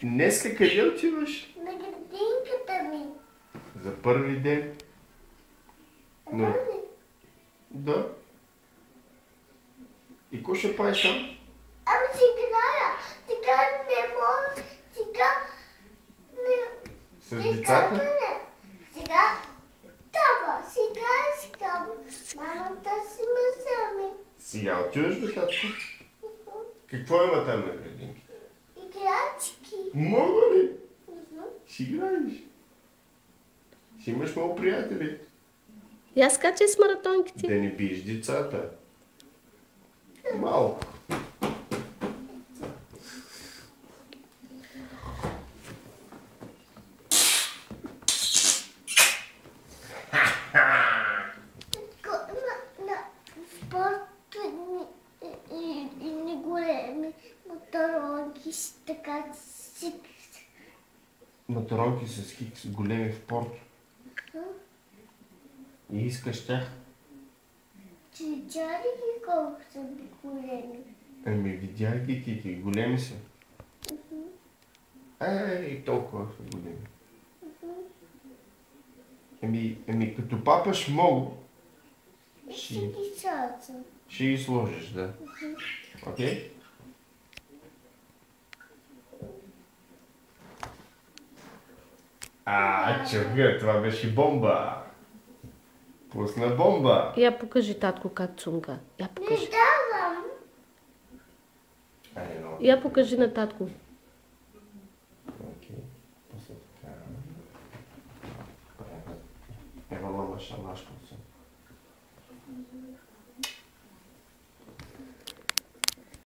Днеска къде отиваш? На градинката ми. За първи ден. Но... Първи. Да. И какво ще правиш там? Ами си играя. Сега не мога. Сега не... С децата? Не. Сега тава. Сега. Мамата си ме сами. Сега отиваш до татко? Какво има там на градинките? Играчки. Мога ли? Си играеш. Си имаш много приятели. И аз скачай с маратонките. Да не биеш децата. Малко. На спорт и не големи моторолки с така си. Моторолки с хикс големи в порт. И искаш тях? Че видя ли ги колко са големи? Ами видях ги Кики, големи са. Ей, толкова са големи. Ами като папаш много, Ще ги сачам. ще ги сложиш, да. Окей? Чуга, това беше бомба. Пусна бомба. Я покажи татко как цунга. Я Не покажи. давам. Айде, много. Я покажи на татко.